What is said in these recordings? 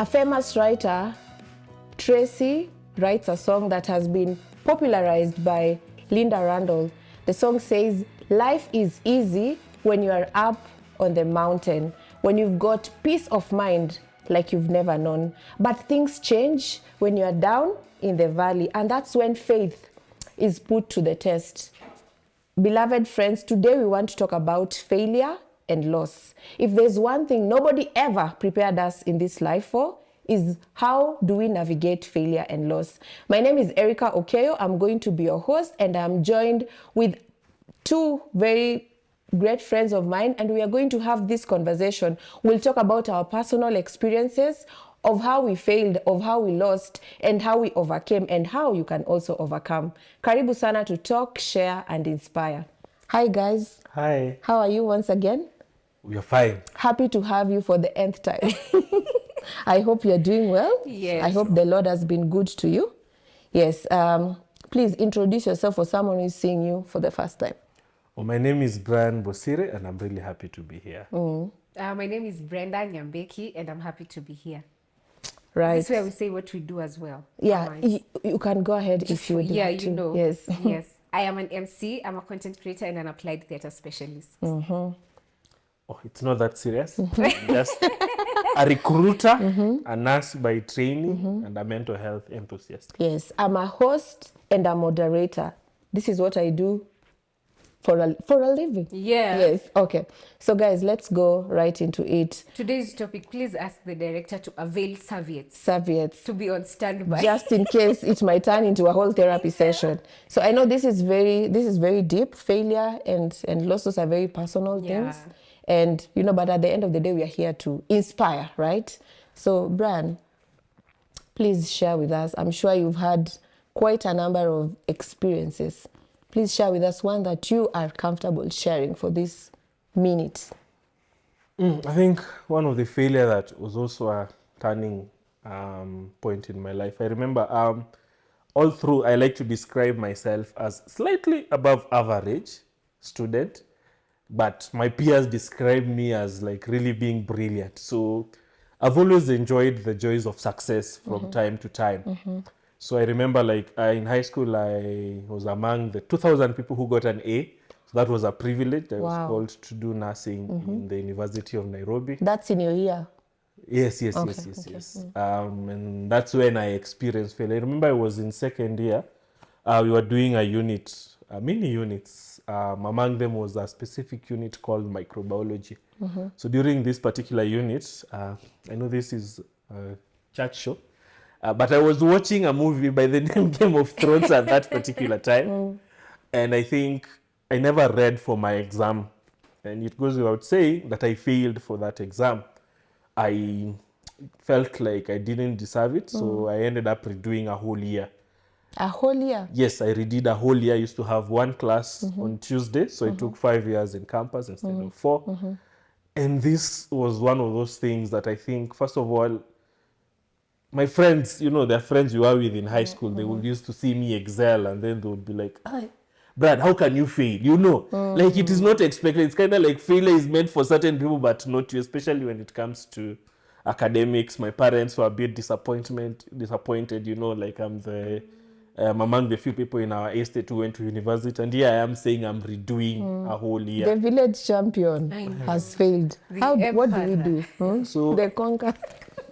A famous writer, Tracy, writes a song that has been popularized by Linda Randall. The song says, life is easy when you are up on the mountain, when you've got peace of mind like you've never known. But things change when you are down in the valley, and that's when faith is put to the test. Beloved friends, today we want to talk about failure and loss. If there's one thing nobody ever prepared us in this life for, is how do we navigate failure and loss. My name is Erica Okeyo. I'm going to be your host, and I'm joined with two very great friends of mine, and we are going to have this conversation. We'll talk about our personal experiences of how we failed, of how we lost, and how we overcame, and how you can also overcome. Karibu sana to talk, share, and inspire. Hi guys. Hi. How are you once again? We are fine. Happy to have you for the nth time. I hope you're doing well. Yes. I hope the Lord has been good to you. Yes. Please introduce yourself for someone who's seeing you for the first time. Well, my name is Brian Bosire, and I'm really happy to be here. My name is Brenda Nyambeki, and I'm happy to be here. Right. This is where we say what we do as well. Yeah, Alright. you can go ahead if you would Yeah, like to. you know. Yes. Yes. I am an MC, I'm a content creator, and an applied theatre specialist. Oh, it's not that serious. I'm just a recruiter, a nurse by training, and a mental health enthusiast. Yes. I'm a host and a moderator. This is what I do for a living. Yeah. Yes. Okay. So guys, let's go right into it. Today's topic, please ask the director to avail serviettes Serviettes. to be on standby. Just in case it might turn into a whole therapy session. So I know this is very deep. Failure and losses are very personal things. Yeah. And but at the end of the day, we are here to inspire, right? So Brian, please share with us. I'm sure you've had quite a number of experiences. Please share with us one that you are comfortable sharing for this minute. I think one of the failure that was also a turning point in my life. I remember all through, I like to describe myself as slightly above average student, but my peers describe me as like really being brilliant. So I've always enjoyed the joys of success from time to time. So I remember like in high school, I was among the 2,000 people who got an A. So that was a privilege. I was called to do nursing in the University of Nairobi. That's in your year. Yes. And that's when I experienced failure. I remember I was in second year. We were doing a unit, many units. Among them was a specific unit called microbiology. So during this particular unit, I know this is a church show, but I was watching a movie by the name Game of Thrones at that particular time. And I think I never read for my exam. And it goes without saying that I failed for that exam. I felt like I didn't deserve it, so I ended up redoing a whole year. A whole year? Yes, I redid a whole year. I used to have one class on Tuesday, so it took 5 years in campus instead of 4. And this was one of those things that I think, first of all, my friends, their friends you are with in high school, they would used to see me excel, and then they would be like, Brad, how can you fail? Like it is not expected. It's kind of like failure is meant for certain people, but not you, especially when it comes to academics. My parents were a bit disappointed, like I'm among the few people in our estate who went to university, and here I am saying I'm redoing a whole year. The village champion has failed. What do we do? So the conquer.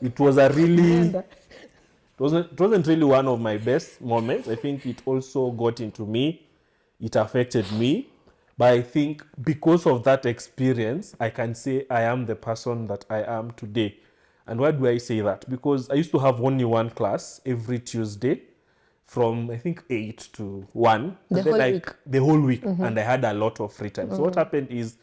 it was a really, it wasn't really one of my best moments. I think it also got into me. It affected me. But I think because of that experience, I can say I am the person that I am today. And why do I say that? Because I used to have only one class every Tuesday from, I think, 8 to 1. The whole week. And I had a lot of free time. So what happened is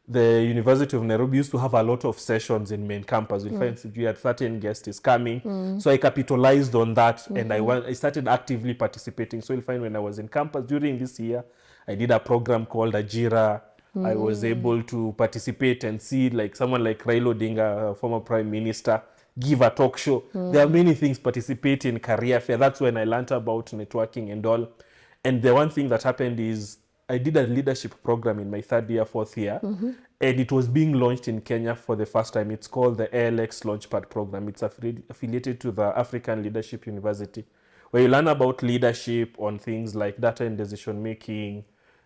the University of Nairobi used to have a lot of sessions in main campus. You'll find if you had certain guest is coming. So I capitalized on that, and I started actively participating. So you'll find when I was in campus during this year, I did a program called Ajira. I was able to participate and see like someone like Raila Odinga, former prime minister, give a talk show. There are many things, participate in career fair. That's when I learned about networking and all. And the one thing that happened is I did a leadership program in my 3rd year, 4th year. and it was being launched in Kenya for the first time. It's called the ALX Launchpad Program. It's affiliated to the African Leadership University, where you learn about leadership on things like data and decision making,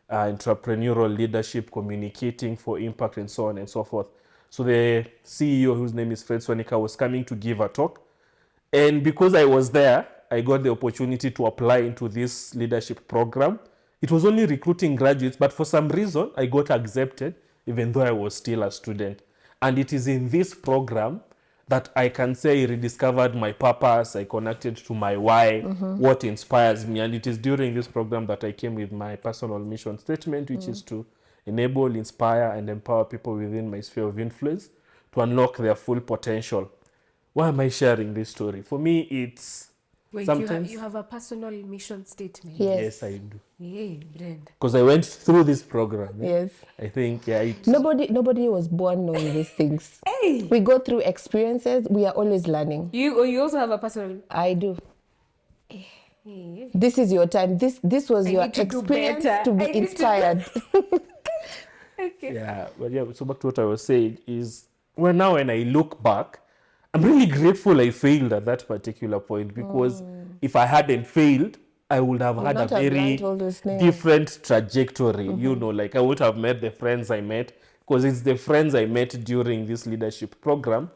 entrepreneurial leadership, communicating for impact, and so on and so forth. So the CEO, whose name is Fred Swanika, was coming to give a talk. And because I was there, I got the opportunity to apply into this leadership program. It was only recruiting graduates, but for some reason, I got accepted, even though I was still a student. And it is in this program that I can say I rediscovered my purpose, I connected to my why, what inspires me. And it is during this program that I came with my personal mission statement, which is to enable, inspire, and empower people within my sphere of influence to unlock their full potential. Why am I sharing this story? For me, it's Wait, sometimes... you have a personal mission statement? Yes. Yes, I do. Yay, Brenda. Because I went through this program. Yes. I think, yeah, it's... Nobody was born knowing these things. Hey! We go through experiences. We are always learning. You also have a personal... I do. Hey. This is your time. This was your need to do experience better. to I be need to do- inspired. Okay. Yeah, but yeah, so back to what I was saying is, well, now when I look back, I'm really grateful I failed at that particular point, because if I hadn't failed, I would have had a not have very learned all those things. different trajectory. You know, like I would have met the friends I met, because it's the friends I met during this leadership program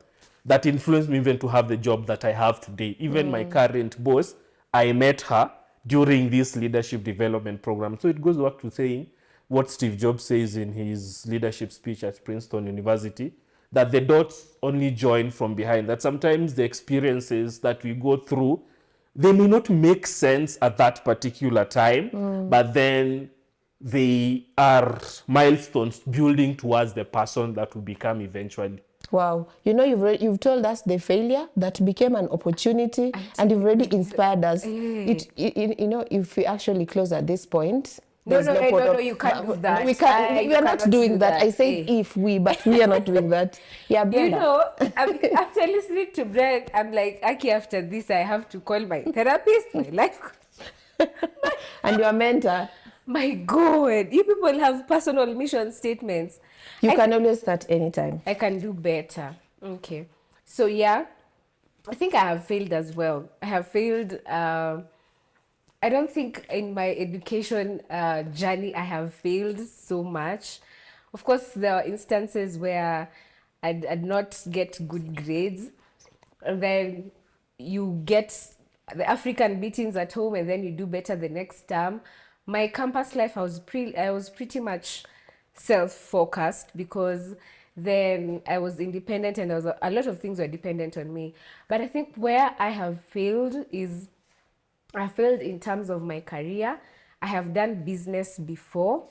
that influenced me even to have the job that I have today. Even my current boss, I met her during this leadership development program. So it goes back to saying what Steve Jobs says in his leadership speech at Princeton University, that the dots only join from behind, that sometimes the experiences that we go through, they may not make sense at that particular time, but then they are milestones building towards the person that will become eventually. Wow. You know, you've told us the failure that became an opportunity, and you've already inspired us. You know, if we actually close at this point, No, there's no, point no, of- you can't do that. We can't. You We are not cannot doing do that. I that. said if we, but we are not doing that. Yeah, You Brenda. know, after listening to Brent, I'm like, Aki, after this, I have to call my therapist, my life coach. And your mentor. My God, you people have personal mission statements. You I can always start anytime. I can do better. Okay. So, yeah, I think I have failed as well. I have failed. I don't think in my education journey I have failed so much. Of course, there are instances where I'd not get good grades. And then you get the African meetings at home, and then you do better the next term. My campus life, I was pretty much self-focused, because then I was independent, and a lot of things were dependent on me. But I think where I have failed is, I failed in terms of my career. I have done business before.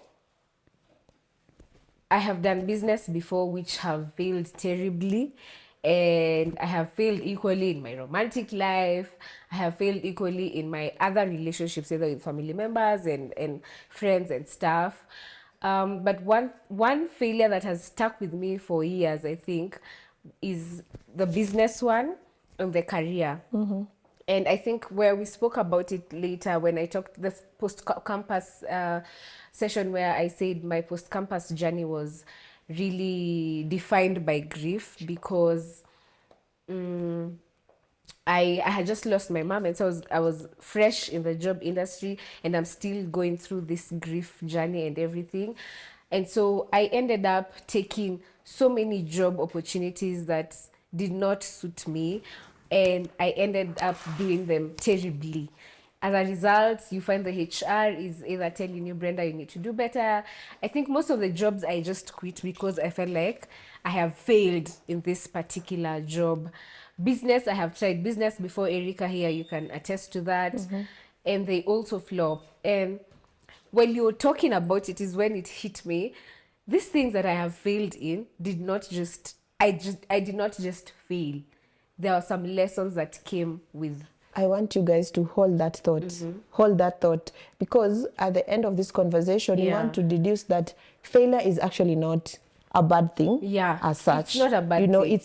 Which have failed terribly. And I have failed equally in my romantic life. I have failed equally in my other relationships, either with family members and friends and stuff. But one failure that has stuck with me for years, I think, is the business one and the career. And I think where we spoke about it later, when I talked the post-campus session, where I said my post-campus journey was really defined by grief, because I had just lost my mom, and so I was fresh in the job industry, and I'm still going through this grief journey and everything. And so I ended up taking so many job opportunities that did not suit me, and I ended up doing them terribly. As a result, you find the HR is either telling you, Brenda, you need to do better. I think most of the jobs I just quit because I felt like I have failed in this particular job. Business, I have tried business before. Erica here, you can attest to that. And they also flop. And when you were talking about it is when it hit me. These things that I have failed in I did not just fail. There are some lessons that came with. I want you guys to hold that thought. Hold that thought. Because at the end of this conversation, you want to deduce that failure is actually not a bad thing as such. It's not a bad thing.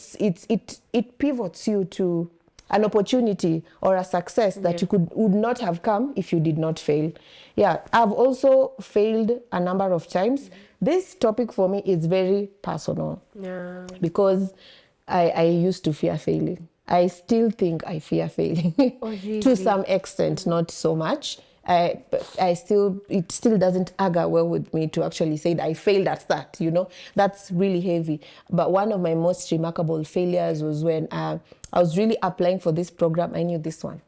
It pivots you to an opportunity or a success that would not have come if you did not fail. Yeah, I've also failed a number of times. this topic for me is very personal. Yeah. Because I used to fear failing. I still think I fear failing Oh, really? to some extent, not so much. It still doesn't agger well with me to actually say that I failed at that, that's really heavy. But one of my most remarkable failures was when I was really applying for this program. I knew this one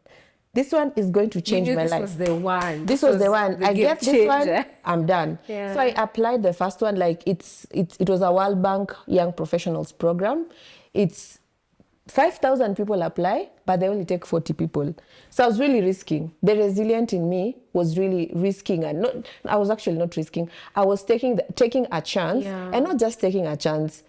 is going to change my life. This was the one. This was the one. I get this one, I'm done. Yeah. So I applied the first one, like it was a World Bank Young Professionals program. It's 5,000 people apply, but they only take 40 people. So I was really risking. The resilient in me was really risking, and I was actually not risking. I was taking a chance, and not just taking a chance.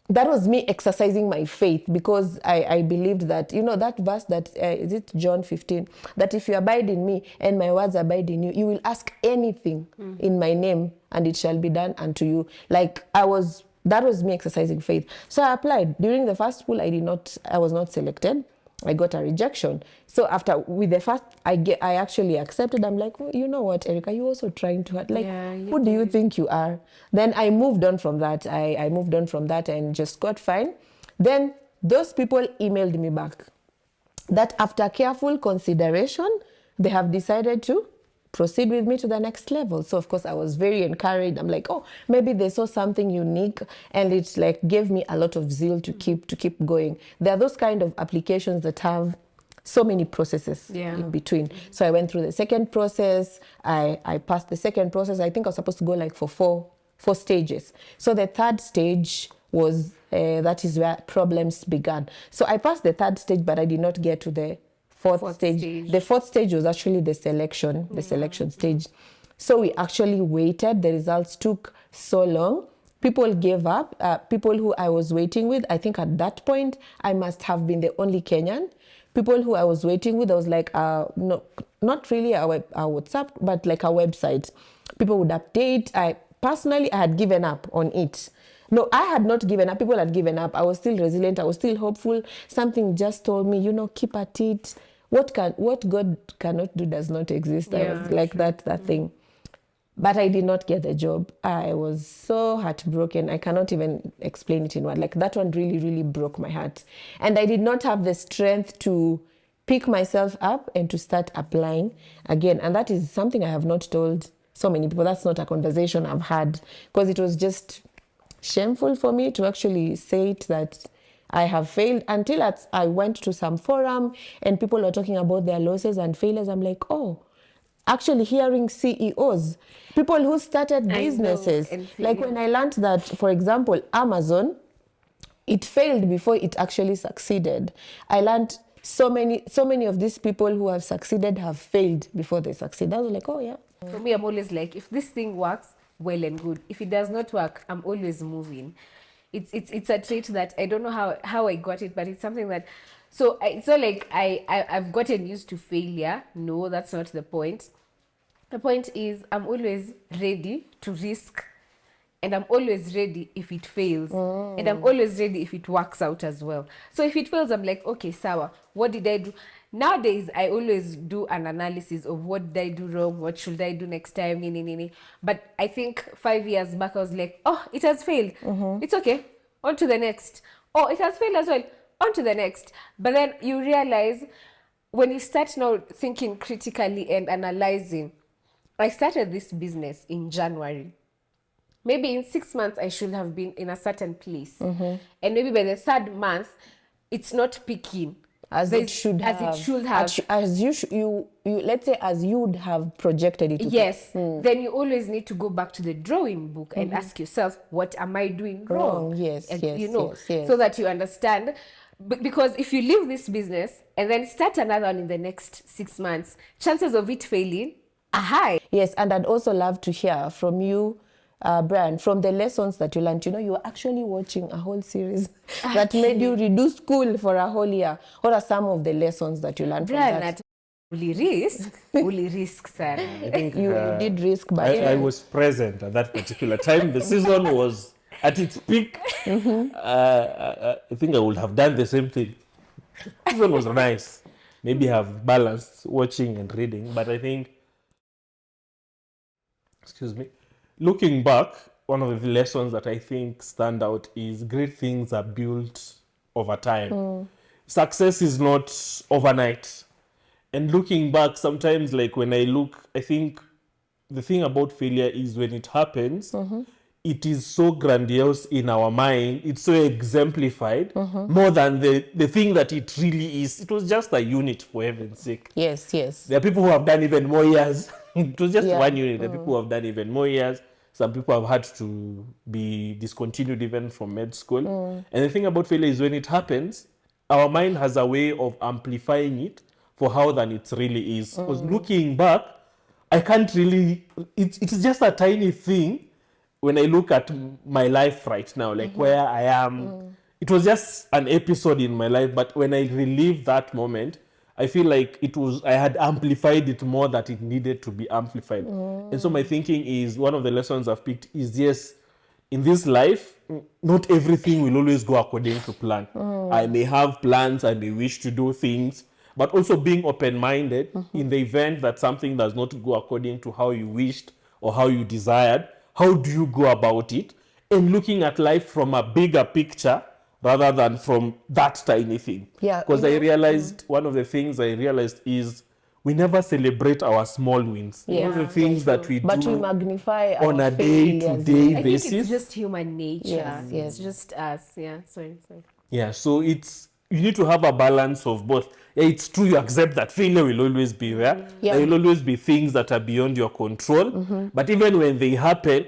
That was me exercising my faith, because I believed that, that verse that, is it John 15? That if you abide in me and my words abide in you, you will ask anything in my name and it shall be done unto you. That was me exercising faith. So I applied. During the first pool, I was not selected. I got a rejection. So with the first, I actually accepted. I'm like, oh, you know what, Erica, you're also trying to hurt. Who do you think you are? Then I moved on from that. I moved on from that and just got fine. Then those people emailed me back that after careful consideration, they have decided to proceed with me to the next level. So of course I was very encouraged. I'm like, oh, maybe they saw something unique, and it's like gave me a lot of zeal to keep going. There are those kind of applications that have so many processes in between. So I went through the second process. I passed the second process. I think I was supposed to go like for four stages. So the third stage was that is where problems began. So I passed the third stage, but I did not get to the fourth stage. The fourth stage was actually the selection stage. So we actually waited. The results took so long. People gave up. People who I was waiting with, I think at that point, I must have been the only Kenyan. People who I was waiting with, I was like, no, not really a WhatsApp, but like a website. People would update. I had given up on it. No, I had not given up. People had given up. I was still resilient. I was still hopeful. Something just told me, keep at it. What God cannot do does not exist. I was like that thing. But I did not get the job. I was so heartbroken. I cannot even explain it in words. Like that one really, really broke my heart. And I did not have the strength to pick myself up and to start applying again. And that is something I have not told so many people. That's not a conversation I've had, because it was just shameful for me to actually say it, that I have failed, until I went to some forum and people were talking about their losses and failures. I'm like, oh, actually hearing CEOs, people who started businesses, like when I learned that, for example, Amazon, it failed before it actually succeeded. I learned so many of these people who have succeeded have failed before they succeed. I was like, oh yeah. For me, I'm always like, if this thing works, well and good. If it does not work, I'm always moving. It's a trait that I don't know how I got it, but it's something that, so it's not like I've gotten used to failure. No, that's not the point. The point is I'm always ready to risk, and I'm always ready if it fails, and I'm always ready if it works out as well. So if it fails, I'm like, okay, sawa, what did I do? Nowadays, I always do an analysis of what did I do wrong, what should I do next time, But I think 5 years back, I was like, oh, it has failed. It's okay. On to the next. Oh, it has failed as well. On to the next. But then you realize, when you start now thinking critically and analyzing, I started this business in January. Maybe in 6 months, I should have been in a certain place. And maybe by the third month, it's not picking. As it should have. As you let's say, as you would have projected it. Yes. Then you always need to go back to the drawing book and ask yourself, what am I doing wrong? Yes, and, yes. So that you understand. Because if you leave this business and then start another one in the next 6 months, chances of it failing are high. Yes, and I'd also love to hear from you, Brian, from the lessons that you learned. You were actually watching a whole series that made you redo school for a whole year. What are some of the lessons that you learned Brian, from that? Fully risk, sir. I think You did risk, but I was present at that particular time. The season was at its peak. I think I would have done the same thing. The season was nice. Maybe have balanced watching and reading, but I think, excuse me, looking back, one of the lessons that I think stand out is great things are built over time. Success is not overnight. And looking back, sometimes like when I look, I think the thing about failure is when it happens, it is so grandiose in our mind, it's so exemplified, more than the thing that it really is. It was just a unit, for heaven's sake. Yes, yes. There are people who have done even more years. It was just Yeah. one unit. There are people who have done even more years. Some people have had to be discontinued even from med school. And the thing about failure is when it happens, our mind has a way of amplifying it for how than it really is. Because looking back, I can't really, it's just a tiny thing when I look at my life right now, like where I am. It was just an episode in my life, but when I relive that moment, I feel like I had amplified it more that it needed to be amplified. And so my thinking is, one of the lessons I've picked is, yes, in this life, not everything will always go according to plan. I may have plans, I may wish to do things, but also being open-minded in the event that something does not go according to how you wished or how you desired. How do you go about it? And looking at life from a bigger picture rather than from that tiny thing. Yeah, Because I realized, one of the things I realized is we never celebrate our small wins. Yeah, One of the things that we But we do magnify on our a failures. day-to-day I think basis. it's just human nature. Yes, yes. It's just us. Yeah, sorry. Yeah, so you need to have a balance of both. Yeah, it's true, you accept that failure will always be there. Yeah. There will always be things that are beyond your control. But even when they happen,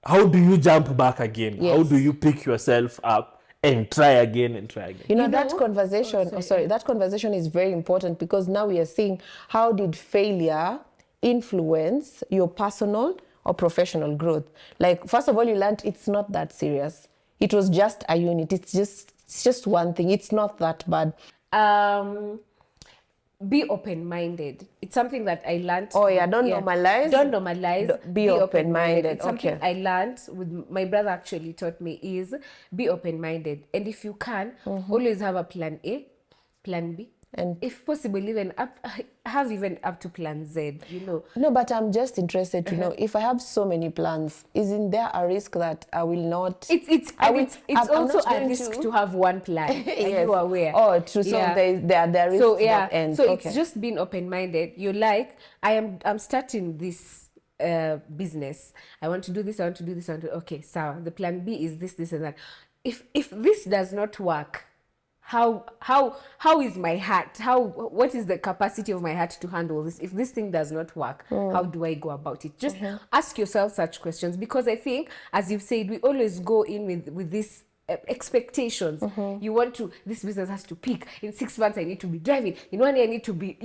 how do you jump back again? How Yes. do you pick yourself up and try again and try again? You know, that conversation, that conversation is very important, because now we are seeing how did failure influence your personal or professional growth. Like, first of all, you learned it's not that serious. It was just a unit. It's just one thing. It's not that bad. Be open-minded. It's something that I learned. Oh yeah, don't normalize. Don't normalize. Be open-minded. It's something Okay. I learned with my brother. Actually taught me is be open-minded, and if you can, always have a plan A, plan B, And if possible even have even up to plan Z. No, but I'm just interested to know, if I have so many plans, isn't there a risk that I will not? It's I'm also not a going risk to have one plan. Are Yes. you aware? Oh, true. So there is So that end. so Okay. it's just being open-minded. You're like, I'm starting this business. I want to do this. I want to do this. Okay, so the plan B is this and that. If this does not work, how is my heart? What is the capacity of my heart to handle this? If this thing does not work, how do I go about it? Just ask yourself such questions, because I think, as you've said, we always go in with this expectations. You want to, this business has to peak in 6 months. I need to be driving in 1 year. I need to be,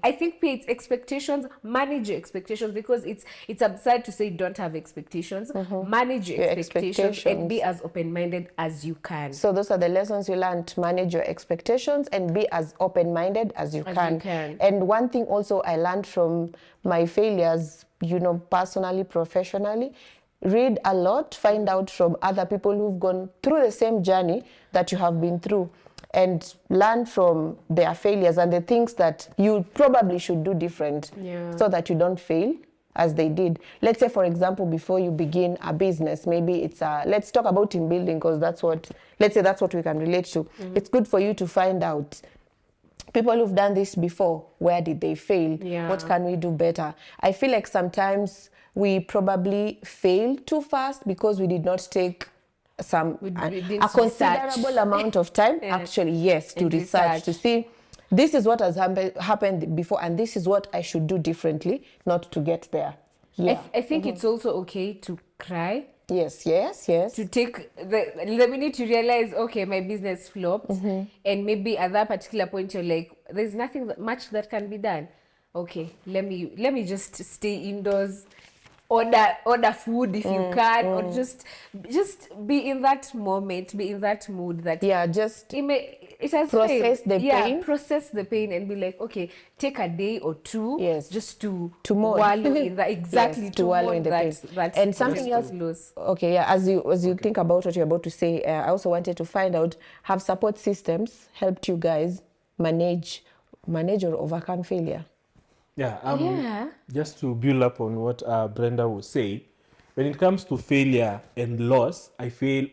I think it's expectations. Manage your expectations, because it's absurd to say don't have expectations. Manage your expectations and be as open-minded as you can. So those are the lessons you learned: manage your expectations and be as open-minded as you can. And one thing also I learned from my failures, personally, professionally, read a lot, find out from other people who've gone through the same journey that you have been through, and learn from their failures and the things that you probably should do different, so that you don't fail as they did. Let's say, for example, before you begin a business, maybe it's let's talk about team building, because that's what we can relate to. It's good for you to find out people who've done this before. Where did they fail? What can we do better? I feel like sometimes we probably fail too fast because we did not take a considerable amount of time to research, to see this is what has happened before, and this is what I should do differently, not to get there. I think it's also okay to cry. Yes. To take the minute to realize, okay, my business flopped, and maybe at that particular point you're like, there's nothing much that can be done. Okay, let me just stay indoors, order food if you can, or just be in that moment, be in that mood that it has process the pain. Process the pain and be like, okay, take a day or two, just to mourn. wallow in that, exactly, to wallow in the pain. And something else, as you think about what you're about to say, I also wanted to find out, have support systems helped you guys manage or overcome failure? Just to build up on what Brenda was saying, when it comes to failure and loss, I feel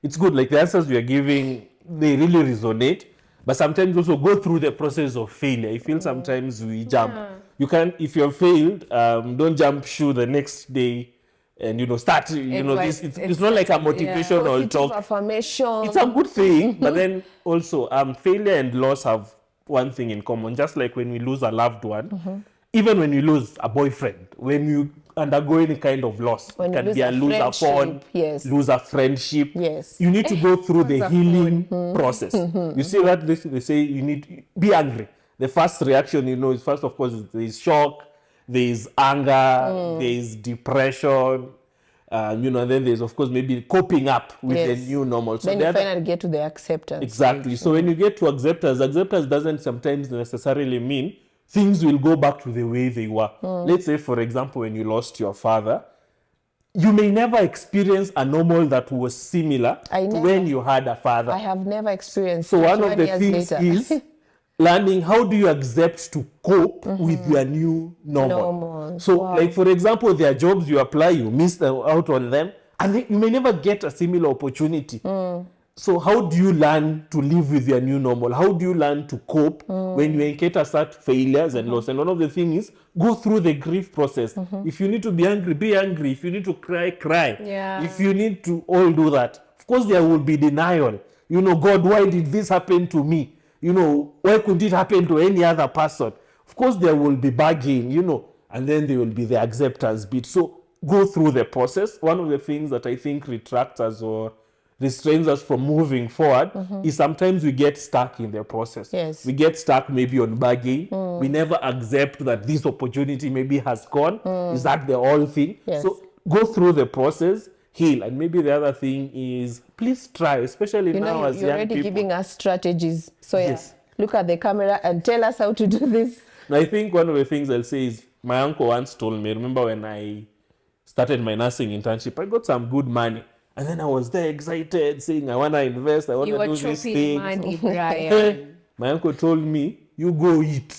it's good. Like the answers we are giving, they really resonate. But sometimes also go through the process of failure. I feel sometimes we jump. Yeah. You can, if you've failed, don't jump shoe the next day and start. And This what- it's not like a yeah. motivational Positive talk. affirmation. It's a good thing, but then also failure and loss have one thing in common. Just like when we lose a loved one, even when you lose a boyfriend, when you undergo any kind of loss, When it you can lose be a a lose a phone, friendship, yes. lose a friendship. Yes. You need to go through the what's a healing process. You see that they say you need to be angry. The first reaction, is first, of course, there is shock, there is anger, there is depression. Then there's, of course, maybe coping up with the Yes. new normal. So Then the you other- finally get to the acceptance. Exactly. So when you get to acceptance doesn't sometimes necessarily mean things will go back to the way they were. Let's say, for example, when you lost your father, you may never experience a normal that was similar I to never. when you had a father. I have never experienced So one 21 of the years things later. is learning how do you accept to cope with your new normal. Normal. So Wow. like, for example, there are jobs you apply, you miss out on them, and then you may never get a similar opportunity. So how do you learn to live with your new normal? How do you learn to cope when you encounter such failures and loss? And one of the things is go through the grief process. If you need to be angry, be angry. If you need to cry, cry. Yeah. If you need to all do that. Of course, there will be denial. God, why did this happen to me? Why couldn't it happen to any other person? Of course, there will be begging, and then there will be the acceptance bit. So go through the process. One of the things that I think retracts us or restrains us from moving forward is sometimes we get stuck in the process. Yes. We get stuck maybe on begging. We never accept that this opportunity maybe has gone. Is that the whole thing? Yes. So go through the process, heal. And maybe the other thing is please try, especially now as You're young already people. giving us strategies. So Yes. look at the camera and tell us how to do this. And I think one of the things I'll say is my uncle once told me, remember when I started my nursing internship, I got some good money. And then I was there excited, saying, I want to invest, I want You to were do these chopping things. money, Brian. My uncle told me, you go eat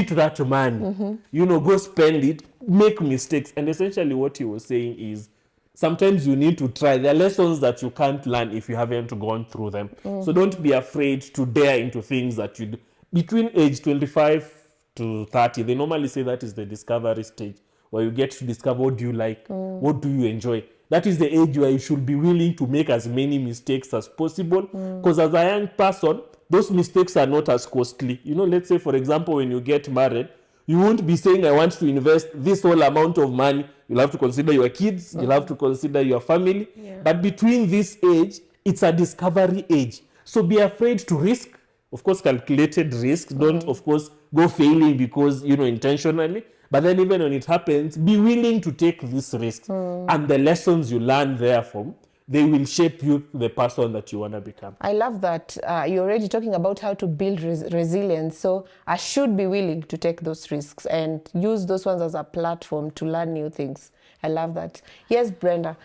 that money. Go spend it, make mistakes. And essentially what he was saying is, sometimes you need to try. There are lessons that you can't learn if you haven't gone through them. So don't be afraid to dare into things that you do. Between age 25 to 30, they normally say that is the discovery stage, where you get to discover what do you like, what do you enjoy. That is the age where you should be willing to make as many mistakes as possible. Because as a young person, those mistakes are not as costly. Let's say, for example, when you get married, you won't be saying, I want to invest this whole amount of money. You'll have to consider your kids. You'll have to consider your family. Yeah. But between this age, it's a discovery age. So be afraid to risk. Of course, calculated risk. Don't, of course, go failing because, intentionally. But then even when it happens, be willing to take these risks. And the lessons you learn therefrom, they will shape you the person that you want to become. I love that. You're already talking about how to build resilience. So I should be willing to take those risks and use those ones as a platform to learn new things. I love that. Yes, Brenda.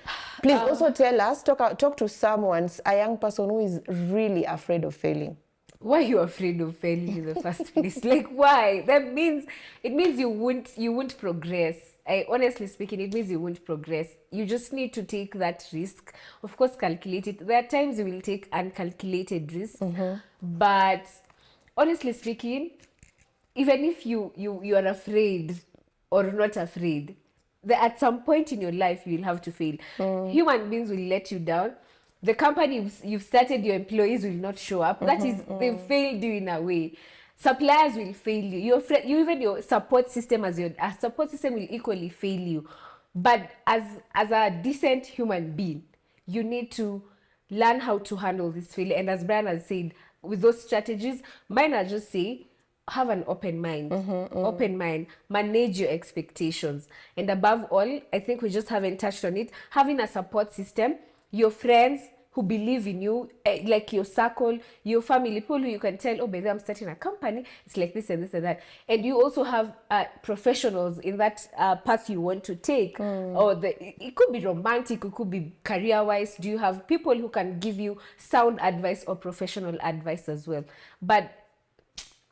Please also tell us, talk to someone, a young person who is really afraid of failing. Why are you afraid of failing in the first place? Like, why? It means you won't progress. Honestly speaking, it means you won't progress. You just need to take that risk. Of course, calculate it. There are times you will take uncalculated risks, but honestly speaking, even if you are afraid or not afraid, at some point in your life you will have to fail. Human beings will let you down. The company you've started, your employees will not show up. That is, they've failed you in a way. Suppliers will fail you. Even your support system support system will equally fail you. But as a decent human being, you need to learn how to handle this failure. And as Brian has said, with those strategies, mine are just say, have an open mind. Open mind. Manage your expectations. And above all, I think we just haven't touched on it. Having a support system, your friends who believe in you, like your circle, your family, people who you can tell, oh, baby, I'm starting a company. It's like this and this and that. And you also have professionals in that path you want to take. Or it could be romantic, it could be career-wise. Do you have people who can give you sound advice or professional advice as well? But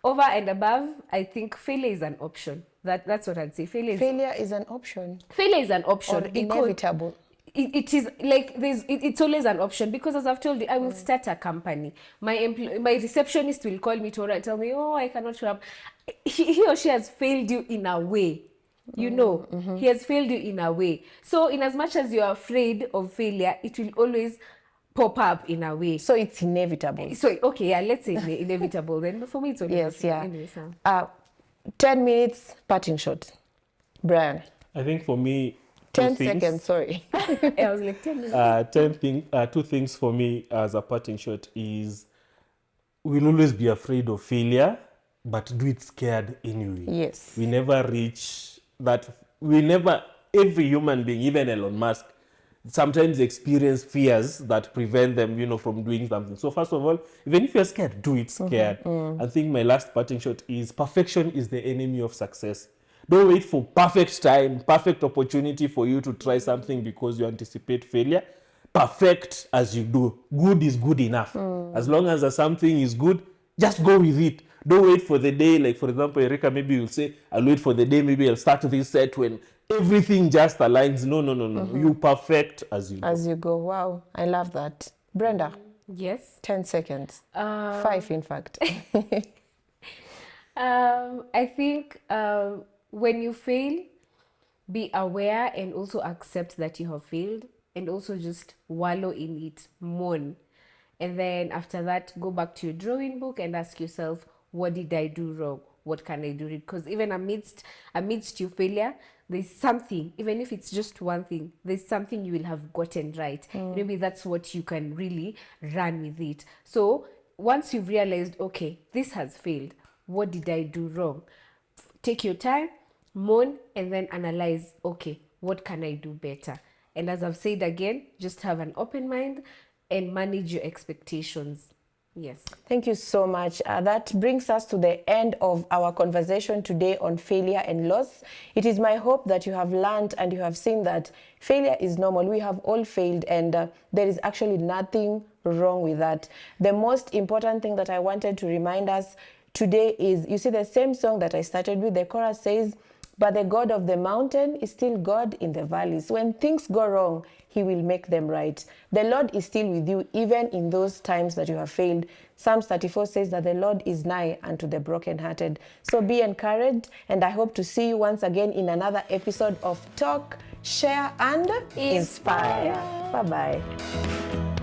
over and above, I think failure is an option. That's what I'd say. Failure is an option Failure is an option. or inevitable. It is like it's always an option, because as I've told you, I will start a company. My receptionist will call me tomorrow and tell me, oh, I cannot show up. He or she has failed you in a way. You know, he has failed you in a way. So in as much as you're afraid of failure, it will always pop up in a way. So it's inevitable. So okay, yeah, let's say inevitable then. But for me, it's only Yes, yeah. Anyway, so. 10 minutes parting shot. Brian. I think for me, 10 seconds, sorry. I was like 10 minutes. Two things for me as a parting shot is we'll always be afraid of failure, but do it scared anyway. Yes. We never reach that. Every human being, even Elon Musk, sometimes experience fears that prevent them, from doing something. So first of all, even if you're scared, do it scared. I think my last parting shot is perfection is the enemy of success. Don't wait for perfect time, perfect opportunity for you to try something because you anticipate failure. Perfect as you do. Good is good enough. As long as something is good, just go with it. Don't wait for the day. Like, for example, Erika, maybe you'll say, I'll wait for the day, maybe I'll start this set when everything just aligns. No. You perfect as you go. As you go. Wow, I love that. Brenda. Yes. 10 seconds. 5, in fact. I think when you fail, be aware and also accept that you have failed, and also just wallow in it, mourn. And then after that, go back to your drawing book and ask yourself, what did I do wrong? What can I do? Because even amidst your failure, there's something, even if it's just one thing, there's something you will have gotten right. Maybe that's what you can really run with it. So once you've realized, okay, this has failed, what did I do wrong? Take your time, mourn, and then analyze, okay, what can I do better? And as I've said again, just have an open mind and manage your expectations. Yes. Thank you so much. That brings us to the end of our conversation today on failure and loss. It is my hope that you have learned and you have seen that failure is normal. We have all failed, and there is actually nothing wrong with that. The most important thing that I wanted to remind us today is, you see the same song that I started with, the chorus says, but the God of the mountain is still God in the valleys. When things go wrong, he will make them right. The Lord is still with you, even in those times that you have failed. Psalms 34 says that the Lord is nigh unto the brokenhearted. So be encouraged, and I hope to see you once again in another episode of Talk, Share, and Inspire. Bye-bye.